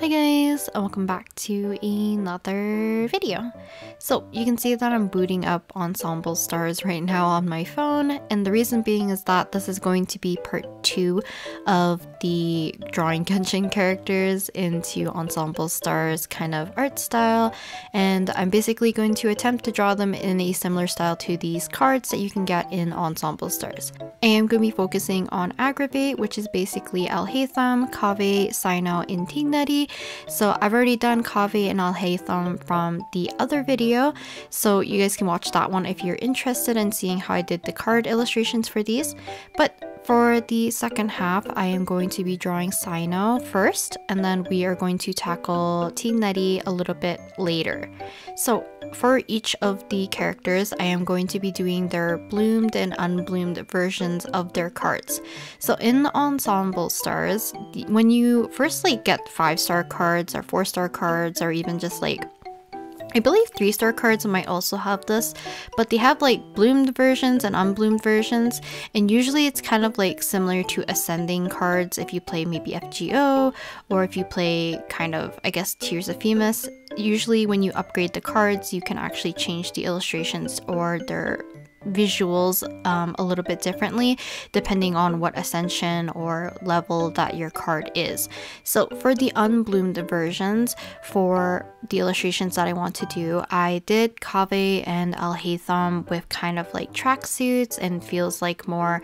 Hi guys, and welcome back to another video. So you can see that I'm booting up Ensemble Stars right now on my phone, and the reason being is that this is going to be part 2 of the drawing Genshin characters into Ensemble Stars kind of art style, and I'm basically going to attempt to draw them in a similar style to these cards that you can get in Ensemble Stars. I am going to be focusing on Aggravate, which is basically Alhaitham, Kaveh, Sino, and Tigneti. So I've already done Kaveh and Alhaitham from the other video, so you guys can watch that one if you're interested in seeing how I did the card illustrations for these. But for the second half, I am going to be drawing Sino first, and then we are going to tackle Tigneti a little bit later. So for each of the characters, I am going to be doing their bloomed and unbloomed versions of their cards. So in the Ensemble Stars, when you first get 5-star cards or 4-star cards, or even just I believe 3-star cards might also have this, but they have bloomed versions and unbloomed versions, and usually it's kind of similar to ascending cards if you play maybe FGO, or if you play kind of, I guess, Tears of Femus. Usually when you upgrade the cards, you can actually change the illustrations or their visuals a little bit differently depending on what ascension or level that your card is. So for the unbloomed versions, for the illustrations that I want to do, I did Kaveh and Alhaitham with kind of tracksuits, and feels like more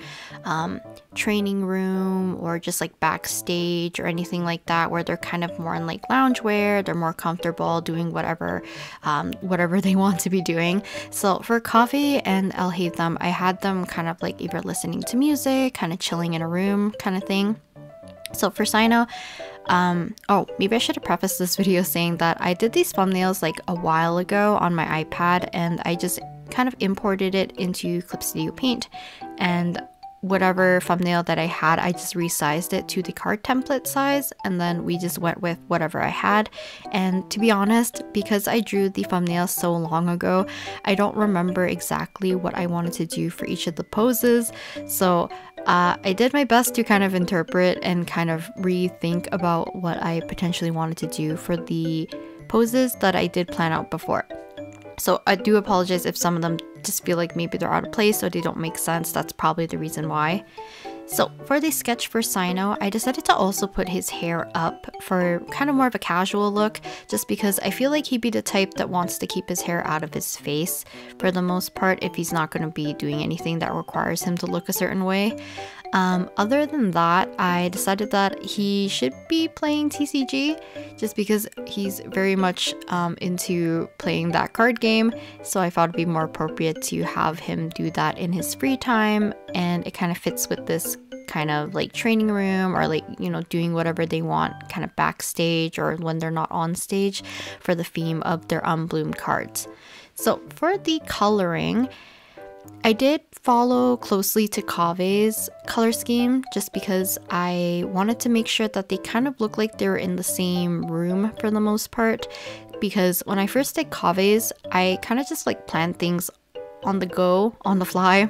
training room or just backstage or anything like that, where they're kind of more in loungewear, they're more comfortable doing whatever they want to be doing. So for Kaveh and Alhaitham, I had them kind of either listening to music, kind of chilling in a room kind of thing. So for Sino, oh, maybe I should have prefaced this video saying that I did these thumbnails a while ago on my iPad, and I just kind of imported it into Clip Studio Paint, and whatever thumbnail that I had, I just resized it to the card template size, and then we just went with whatever I had. And to be honest, because I drew the thumbnail so long ago, I don't remember exactly what I wanted to do for each of the poses. So I did my best to kind of interpret and kind of rethink about what I potentially wanted to do for the poses that I did plan out before. So I do apologize if some of them just feel like maybe they're out of place or they don't make sense. That's probably the reason why. So for the sketch for Sino, I decided to also put his hair up for kind of more of a casual look, just because I feel like he'd be the type that wants to keep his hair out of his face for the most part if he's not going to be doing anything that requires him to look a certain way. Other than that, I decided that he should be playing TCG, just because he's very much into playing that card game, so I thought it'd be more appropriate to have him do that in his free time, and it kind of fits with this kind of training room, or doing whatever they want kind of backstage or when they're not on stage for the theme of their unbloomed cards. So for the coloring, I did follow closely to Kaveh's color scheme, just because I wanted to make sure that they kind of look like they were in the same room for the most part, because when I first did Kaveh's, I kind of just planned things on the go, on the fly.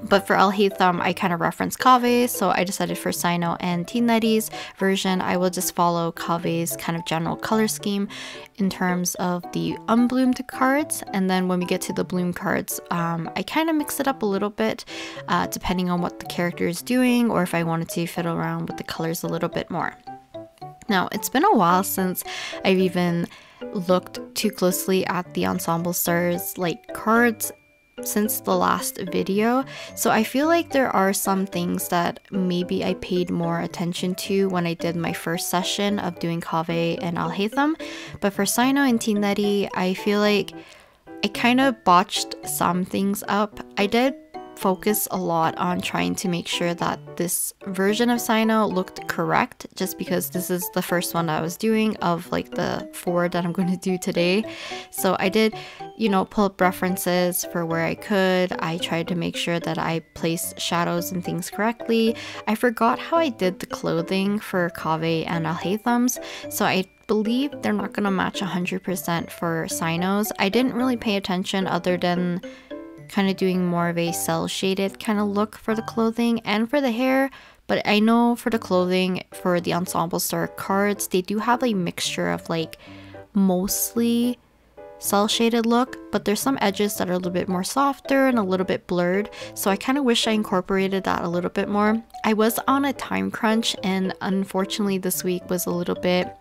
But for Alhaitham, I kind of referenced Kaveh, so I decided for Sino and Tigneti's version, I will just follow Kaveh's kind of general color scheme in terms of the unbloomed cards. And then when we get to the bloom cards, I kind of mix it up a little bit, depending on what the character is doing, or if I wanted to fiddle around with the colors a little bit more. Now, it's been a while since I've even looked too closely at the Ensemble Stars cards since the last video, so I feel like there are some things that maybe I paid more attention to when I did my first session of doing Kaveh and Alhaitham. But for Sino and Tigneti, I feel like I kind of botched some things up. I did focus a lot on trying to make sure that this version of Sino looked correct, just because this is the first one that I was doing of the 4 that I'm going to do today. So I did, pull up references for where I could. I tried to make sure that I placed shadows and things correctly. I forgot how I did the clothing for Kaveh and Alhaitham's, so I believe they're not going to match 100% for Sino's. I didn't really pay attention other than kind of doing more of a cell shaded kind of look for the clothing, and for the hair But I know for the clothing for the Ensemble Star cards, they do have a mixture of like mostly cell shaded look, but there's some edges that are a little bit more softer and a little bit blurred, so I kind of wish I incorporated that a little bit more. I was on a time crunch, and unfortunately this week was a little bit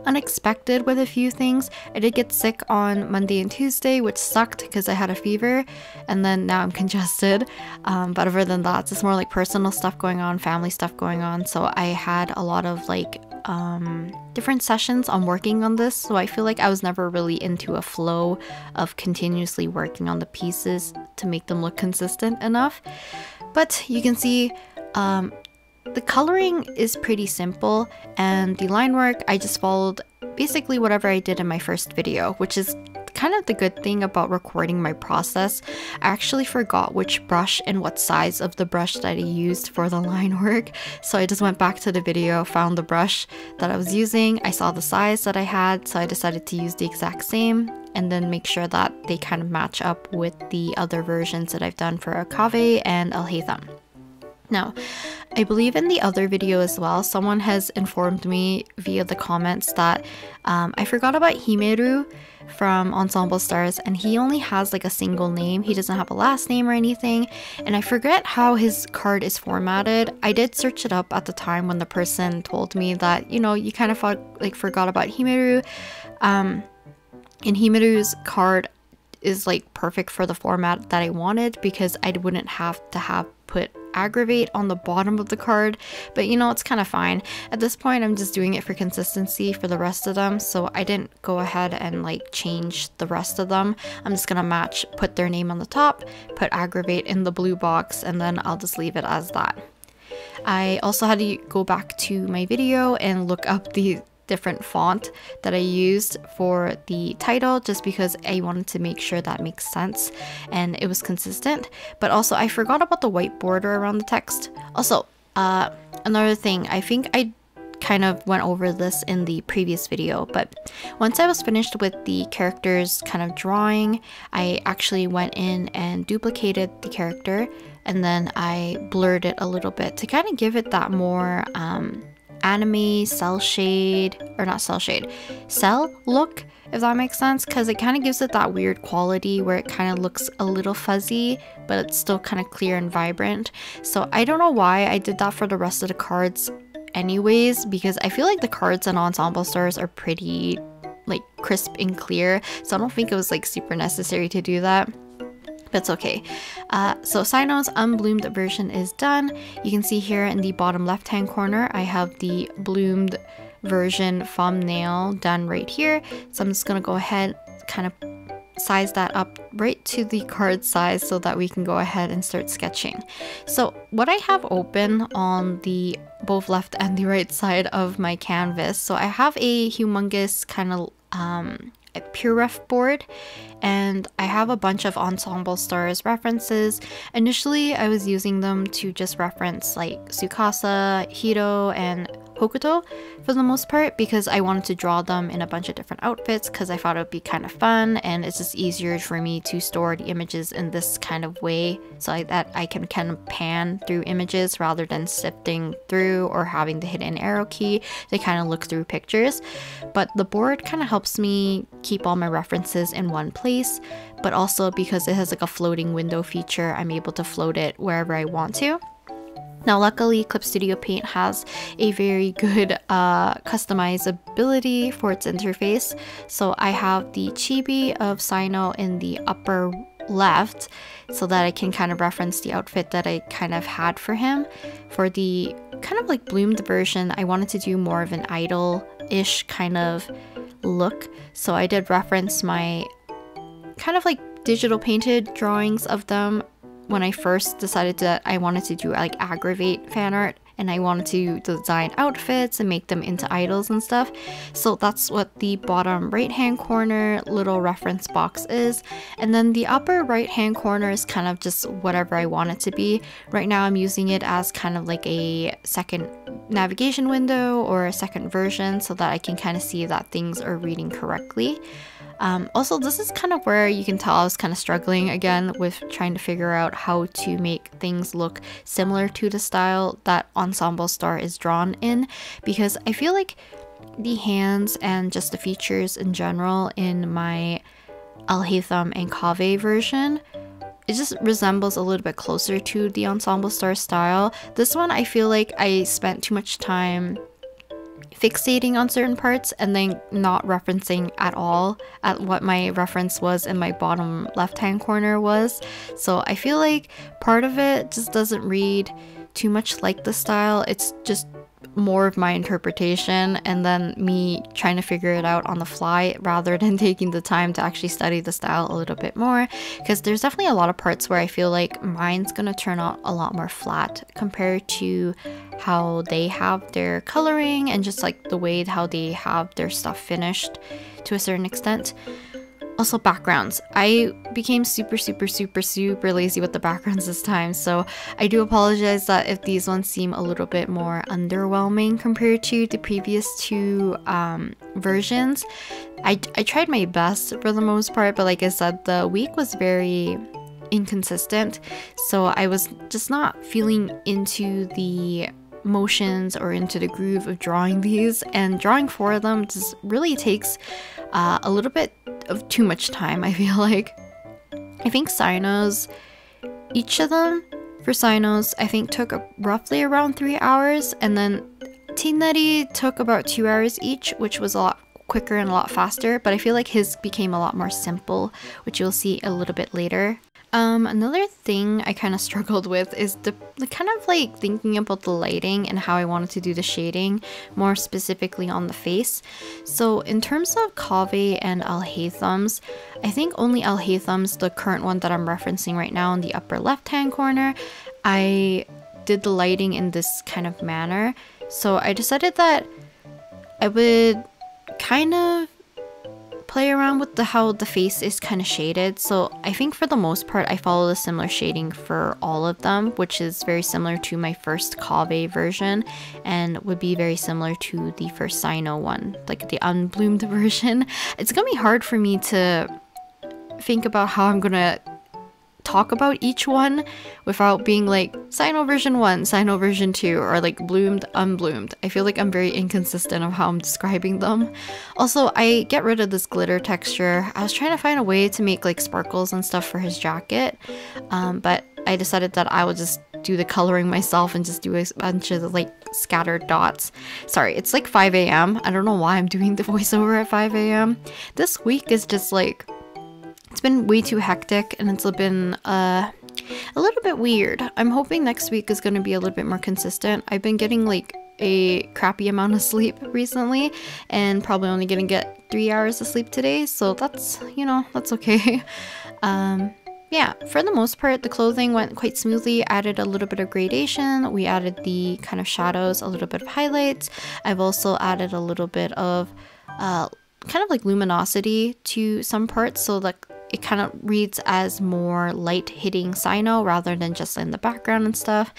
unexpected with a few things. I did get sick on Monday and Tuesday, which sucked because I had a fever, and then now I'm congested. But other than that, it's just more like personal stuff going on, family stuff going on. So I had a lot of like different sessions on working on this. So I feel like I was never really into a flow of continuously working on the pieces to make them look consistent enough. But you can see the coloring is pretty simple, and the line work, I just followed basically whatever I did in my first video, which is kind of the good thing about recording my process. I actually forgot which brush and what size of the brush that I used for the line work, so I just went back to the video, found the brush that I was using, I saw the size that I had, so I decided to use the exact same, and then make sure that they kind of match up with the other versions that I've done for Akave and Alhaitham. Now, I believe in the other video as well, someone has informed me via the comments that I forgot about Himeru from Ensemble Stars, and he only has like a single name. He doesn't have a last name or anything, and I forget how his card is formatted. I did search it up at the time when the person told me that, you know, you kind of forgot about Himeru. And Himeru's card is like perfect for the format that I wanted, because I wouldn't have to have put aggravate on the bottom of the card, but you know, it's kind of fine. At this point, I'm just doing it for consistency for the rest of them, so I didn't go ahead and like change the rest of them. I'm just gonna put their name on the top, put aggravate in the blue box, and then I'll just leave it as that. I also had to go back to my video and look up the different font that I used for the title, just because I wanted to make sure that makes sense and it was consistent. But also I forgot about the white border around the text. Also, another thing, I think I kind of went over this in the previous video, but once I was finished with the characters kind of drawing, I actually went in and duplicated the character, and then I blurred it a little bit to kind of give it that more anime cell look, if that makes sense, because it kind of gives it that weird quality where it kind of looks a little fuzzy, but it's still kind of clear and vibrant. So I don't know why I did that for the rest of the cards anyways, because I feel like the cards in Ensemble Stars are pretty like crisp and clear, so I don't think it was like super necessary to do that. That's okay. So Sino's unbloomed version is done. You can see here in the bottom left hand corner, I have the bloomed version thumbnail done right here. So I'm just gonna go ahead, kind of size that up right to the card size so that we can go ahead and start sketching. So what I have open on the both left and the right side of my canvas, so I have a humongous kind of a pure ref board, and I have a bunch of Ensemble Stars references. Initially I was using them to just reference like Tsukasa, Hiro, and Hokuto for the most part, because I wanted to draw them in a bunch of different outfits because I thought it would be kind of fun, and it's just easier for me to store the images in this kind of way so that I can kind of pan through images rather than sifting through or having the hidden arrow key to kind of look through pictures. But the board kind of helps me keep all my references in one place, but also because it has like a floating window feature, I'm able to float it wherever I want to. Now luckily Clip Studio Paint has a very good customizability for its interface. So I have the chibi of Sino in the upper left so that I can kind of reference the outfit that I kind of had for him. For the kind of like bloomed version, I wanted to do more of an idol-ish kind of look. So I did reference my kind of like digital painted drawings of them when I first decided that I wanted to do like aggravate fan art, and I wanted to design outfits and make them into idols and stuff. So that's what the bottom right hand corner little reference box is, and then the upper right hand corner is kind of just whatever I want it to be. Right now I'm using it as kind of like a second navigation window or a second version so that I can kind of see that things are reading correctly. Also, this is kind of where you can tell I was kind of struggling again with trying to figure out how to make things look similar to the style that Ensemble Star is drawn in, because I feel like the hands and just the features in general in my Alhaitham and Kaveh version, it just resembles a little bit closer to the Ensemble Star style. This one, I feel like I spent too much time fixating on certain parts and then not referencing at all at what my reference was in my bottom left hand corner was. So I feel like part of it just doesn't read too much like the style. It's just more of my interpretation and then me trying to figure it out on the fly rather than taking the time to actually study the style a little bit more, because there's definitely a lot of parts where I feel like mine's gonna turn out a lot more flat compared to how they have their coloring and just like the way how they have their stuff finished to a certain extent. Also, backgrounds. I became super lazy with the backgrounds this time, so I do apologize that if these ones seem a little bit more underwhelming compared to the previous two versions. I tried my best for the most part, but like I said, the week was very inconsistent, so I was just not feeling into the motions or into the groove of drawing these, and drawing for them just really takes a little bit of too much time, I feel like. I think Sinos, each of them for Sinos, I think took roughly around 3 hours, and then Tignari took about 2 hours each, which was a lot quicker and a lot faster, but I feel like his became a lot more simple, which you'll see a little bit later. Another thing I kind of struggled with is the kind of like thinking about the lighting and how I wanted to do the shading, more specifically on the face. So in terms of Kaveh and Alhaitham's, I think only Alhaitham's, the current one that I'm referencing right now in the upper left hand corner, I did the lighting in this kind of manner. So I decided that I would kind of play around with how the face is kind of shaded. So I think for the most part I followed a similar shading for all of them, which is very similar to my first Kaveh version and would be very similar to the first Sino one, like the unbloomed version. It's gonna be hard for me to think about how I'm gonna talk about each one without being like Sino version 1, Sino version 2, or like bloomed, unbloomed. I feel like I'm very inconsistent of how I'm describing them. Also, I get rid of this glitter texture. I was trying to find a way to make like sparkles and stuff for his jacket, but I decided that I would just do the coloring myself and just do a bunch of like scattered dots. Sorry, it's like 5 a.m. I don't know why I'm doing the voiceover at 5 a.m. This week is just like, it's been way too hectic and it's been a little bit weird. I'm hoping next week is going to be a little bit more consistent. I've been getting like a crappy amount of sleep recently and probably only going to get 3 hours of sleep today, so that's, you know, that's okay. Yeah, for the most part, the clothing went quite smoothly. Added a little bit of gradation. We added the kind of shadows, a little bit of highlights. I've also added a little bit of kind of like luminosity to some parts, so like it kind of reads as more light hitting Sino rather than just in the background and stuff.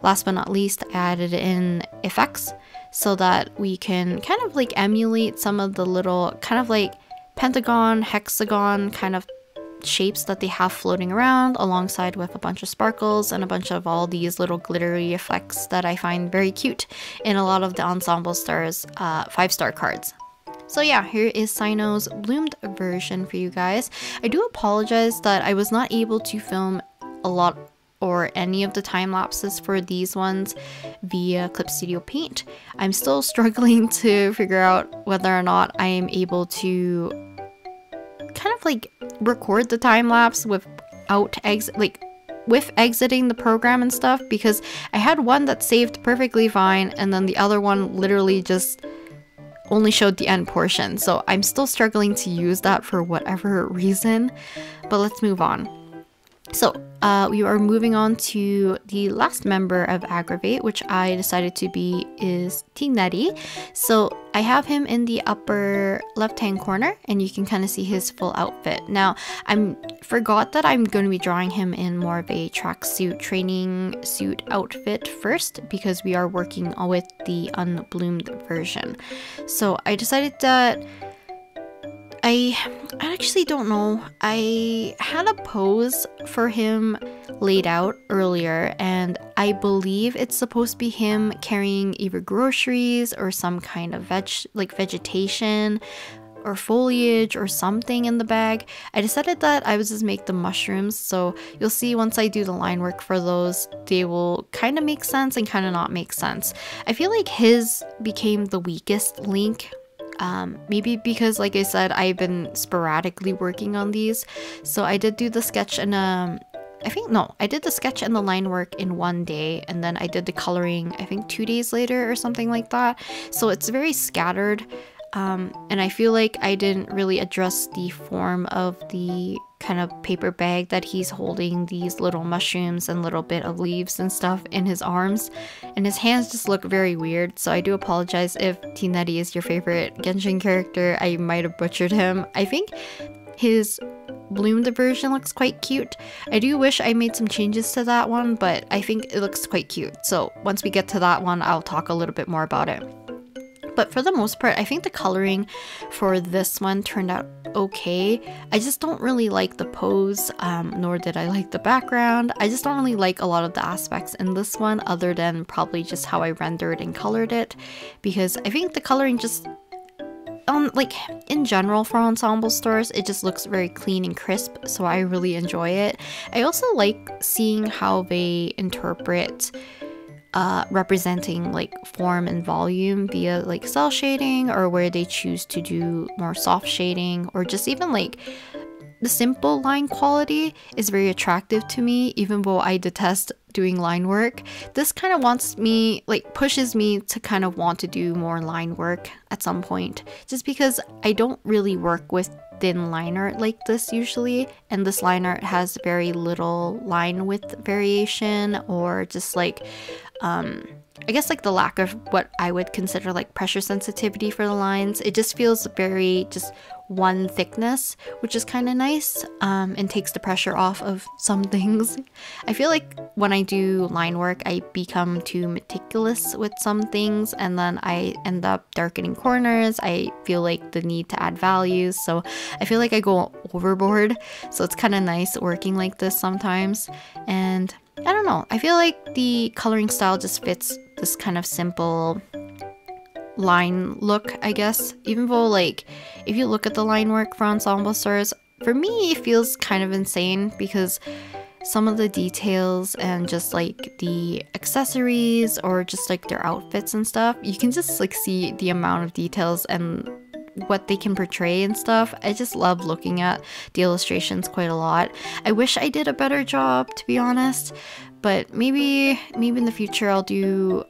Last but not least, I added in effects so that we can kind of like emulate some of the little kind of like pentagon, hexagon kind of shapes that they have floating around, alongside with a bunch of sparkles and a bunch of all these little glittery effects that I find very cute in a lot of the Ensemble Stars 5-star cards. So yeah, here is Sino's bloomed version for you guys. I do apologize that I was not able to film a lot or any of the time lapses for these ones via Clip Studio Paint. I'm still struggling to figure out whether or not I am able to kind of like record the time lapse without exiting the program and stuff, because I had one that saved perfectly fine and then the other one literally just only showed the end portion. So I'm still struggling to use that for whatever reason, but let's move on. So we are moving on to the last member of Aggravate, which I decided to be is Tignari. So I have him in the upper left hand corner and you can kind of see his full outfit. Now I forgot that I'm going to be drawing him in more of a tracksuit training suit outfit first, because we are working with the unbloomed version. So I decided that I actually don't know. I had a pose for him laid out earlier, and I believe it's supposed to be him carrying either groceries or some kind of vegetation or foliage or something in the bag. I decided that I would just make the mushrooms, so you'll see once I do the line work for those, they will kind of make sense and kind of not make sense. I feel like his became the weakest link. Maybe because, like I said, I've been sporadically working on these. So I did do the sketch and I did the sketch and the line work in one day, and then I did the coloring, I think 2 days later or something like that. So it's very scattered. And I feel like I didn't really address the form of the kind of paper bag that he's holding these little mushrooms and little bit of leaves and stuff in his arms, and his hands just look very weird. So I do apologize if Tineri is your favorite Genshin character. I might have butchered him. I think his bloomed version looks quite cute. I do wish I made some changes to that one, but I think it looks quite cute. So once we get to that one, I'll talk a little bit more about it. But for the most part, I think the coloring for this one turned out okay. I just don't really like the pose, nor did I like the background. I just don't really like a lot of the aspects in this one, other than probably just how I rendered and colored it. Because I think the coloring just, like in general for Ensemble stars, it just looks very clean and crisp, so I really enjoy it. I also like seeing how they interpret representing like form and volume via like cell shading, or where they choose to do more soft shading, or just even like the simple line quality is very attractive to me, even though I detest doing line work. This kind of pushes me to kind of want to do more line work at some point, just because I don't really work with thin line art like this usually, and this line art has very little line width variation, or just like I guess like the lack of what I would consider like pressure sensitivity for the lines. It just feels very just one thickness, which is kind of nice, and takes the pressure off of some things. I feel like when I do line work, I become too meticulous with some things, and then I end up darkening corners. I feel like the need to add values, so I feel like I go overboard. So it's kind of nice working like this sometimes. And I don't know, I feel like the coloring style just fits this kind of simple line look, I guess. Even though, like, if you look at the line work for Ensemble stars, for me it feels kind of insane, because some of the details and just like the accessories or just like their outfits and stuff, you can just like see the amount of details and what they can portray and stuff. I just love looking at the illustrations quite a lot. I wish I did a better job, to be honest, but maybe in the future I'll do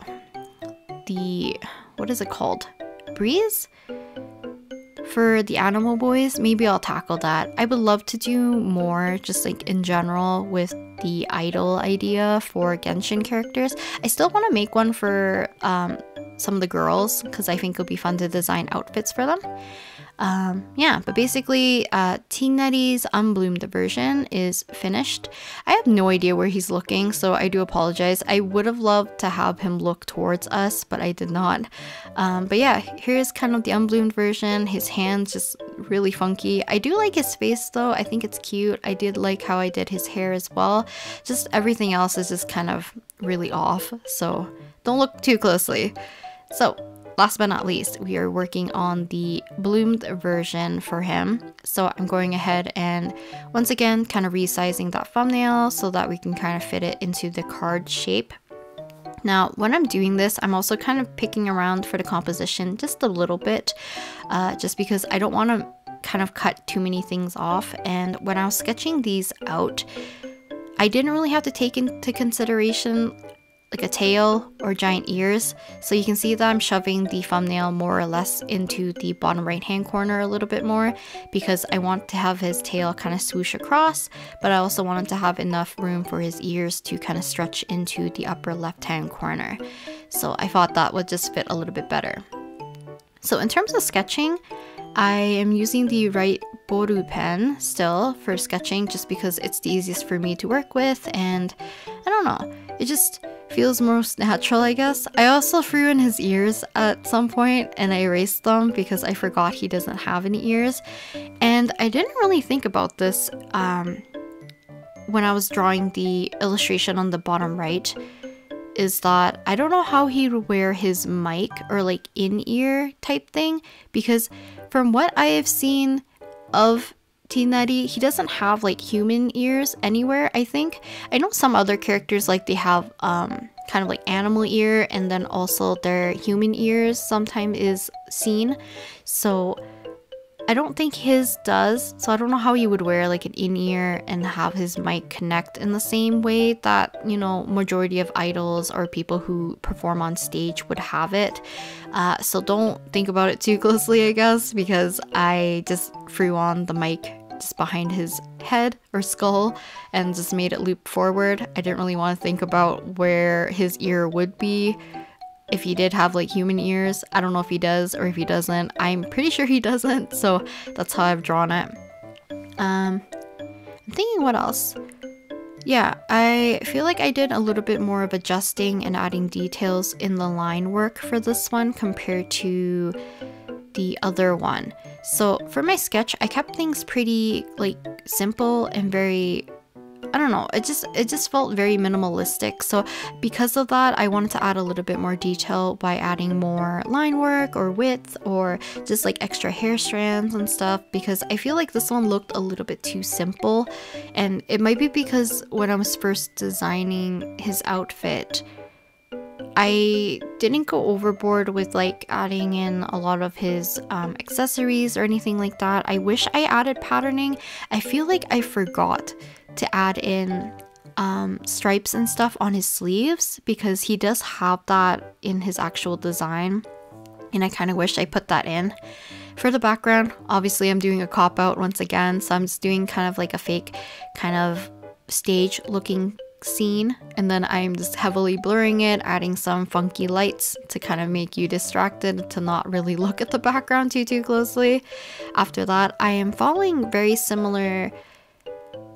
the, what is it called? Breeze? For the animal boys, maybe I'll tackle that. I would love to do more just like in general with the idol idea for Genshin characters. I still want to make one for some of the girls, because I think it'll be fun to design outfits for them. Yeah, but basically Tingneri's unbloomed version is finished. I have no idea where he's looking, so I do apologize. I would have loved to have him look towards us, but I did not. But yeah, here's kind of the unbloomed version. His hands just really funky. I do like his face though. I think it's cute. I did like how I did his hair as well. Just everything else is just kind of really off, so don't look too closely. So last but not least, we are working on the bloomed version for him. So I'm going ahead and once again kind of resizing that thumbnail so that we can kind of fit it into the card shape. Now, when I'm doing this, I'm also kind of picking around for the composition just a little bit, just because I don't want to kind of cut too many things off. And when I was sketching these out, I didn't really have to take into consideration like a tail or giant ears, so you can see that I'm shoving the thumbnail more or less into the bottom right hand corner a little bit more, because I want to have his tail kind of swoosh across, but I also wanted to have enough room for his ears to kind of stretch into the upper left hand corner. So I thought that would just fit a little bit better. So in terms of sketching, I am using the right XPPen still for sketching, just because it's the easiest for me to work with, and I don't know, it just feels most natural, I guess. I also threw in his ears at some point and I erased them because I forgot he doesn't have any ears. And I didn't really think about this when I was drawing the illustration on the bottom right, is that I don't know how he would wear his mic or like in-ear type thing, because from what I have seen of Tighnari, he doesn't have like human ears anywhere, I think. I know some other characters like they have kind of like animal ear, and then also their human ears sometimes is seen. So I don't think his does, so I don't know how he would wear like an in-ear and have his mic connect in the same way that, you know, majority of idols or people who perform on stage would have it. So don't think about it too closely, I guess, because I just threw on the mic just behind his head or skull and just made it loop forward. I didn't really want to think about where his ear would be if he did have like human ears. I don't know if he does or if he doesn't. I'm pretty sure he doesn't, so that's how I've drawn it. I'm thinking what else. Yeah, I feel like I did a little bit more of adjusting and adding details in the line work for this one compared to the other one. So for my sketch, I kept things pretty like simple and very, I don't know, it just felt very minimalistic. So because of that, I wanted to add a little bit more detail by adding more line work or width or just like extra hair strands and stuff, because I feel like this one looked a little bit too simple. And it might be because when I was first designing his outfit, I didn't go overboard with like adding in a lot of his accessories or anything like that. I wish I added patterning. I feel like I forgot to add in stripes and stuff on his sleeves, because he does have that in his actual design, and I kind of wish I put that in. For the background, obviously I'm doing a cop-out once again, so I'm just doing kind of like a fake kind of stage looking scene, and then I'm just heavily blurring it, adding some funky lights to kind of make you distracted to not really look at the background too closely. After that, I am following very similar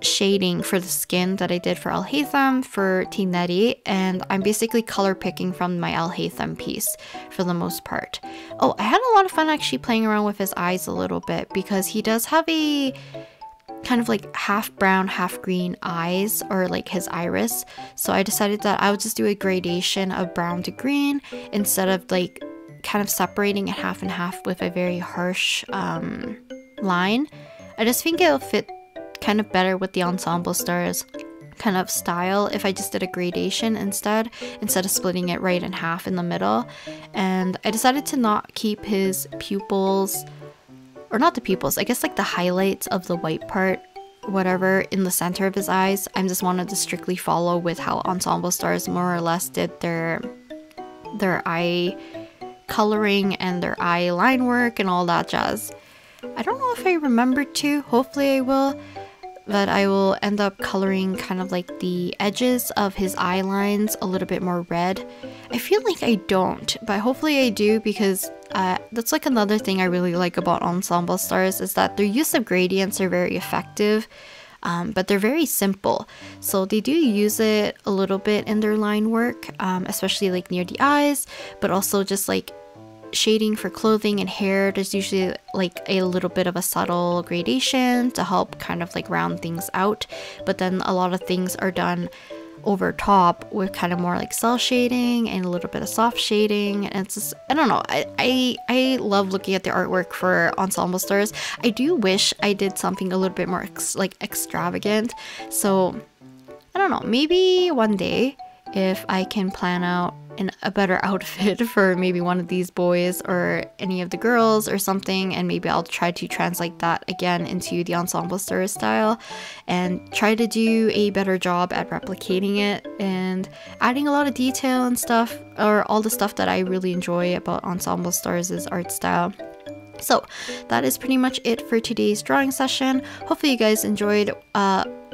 shading for the skin that I did for Al Haytham for Tighnari, and I'm basically color picking from my Al Haytham piece for the most part. Oh, I had a lot of fun actually playing around with his eyes a little bit, because he does have a kind of like half brown, half green eyes, or like his iris. So I decided that I would just do a gradation of brown to green instead of like kind of separating it half and half with a very harsh line. I just think it'll fit kind of better with the Ensemble Stars kind of style if I just did a gradation instead of splitting it right in half in the middle. And I decided to not keep his pupils, or not the pupils, I guess like the highlights of the white part, whatever, in the center of his eyes. I just wanted to strictly follow with how Ensemble Stars more or less did their eye coloring and their eye line work and all that jazz. I don't know if I remembered to, hopefully I will, but I will end up coloring kind of like the edges of his eye lines a little bit more red. I feel like I don't, but hopefully I do, because that's like another thing I really like about Ensemble Stars, is that their use of gradients are very effective, but they're very simple. So they do use it a little bit in their line work, especially like near the eyes, but also just like shading for clothing and hair. There's usually like a little bit of a subtle gradation to help kind of like round things out, but then a lot of things are done over top with kind of more like cell shading and a little bit of soft shading, and it's just, I don't know, I love looking at the artwork for Ensemble Stars. I do wish I did something a little bit more extravagant, so I don't know, maybe one day if I can plan out a better outfit for maybe one of these boys or any of the girls or something, and maybe I'll try to translate that again into the Ensemble Stars style and try to do a better job at replicating it and adding a lot of detail and stuff, or all the stuff that I really enjoy about Ensemble Stars' art style. So that is pretty much it for today's drawing session. Hopefully you guys enjoyed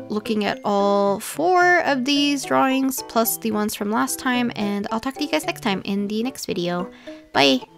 looking at all 4 of these drawings plus the ones from last time, and I'll talk to you guys next time in the next video. Bye!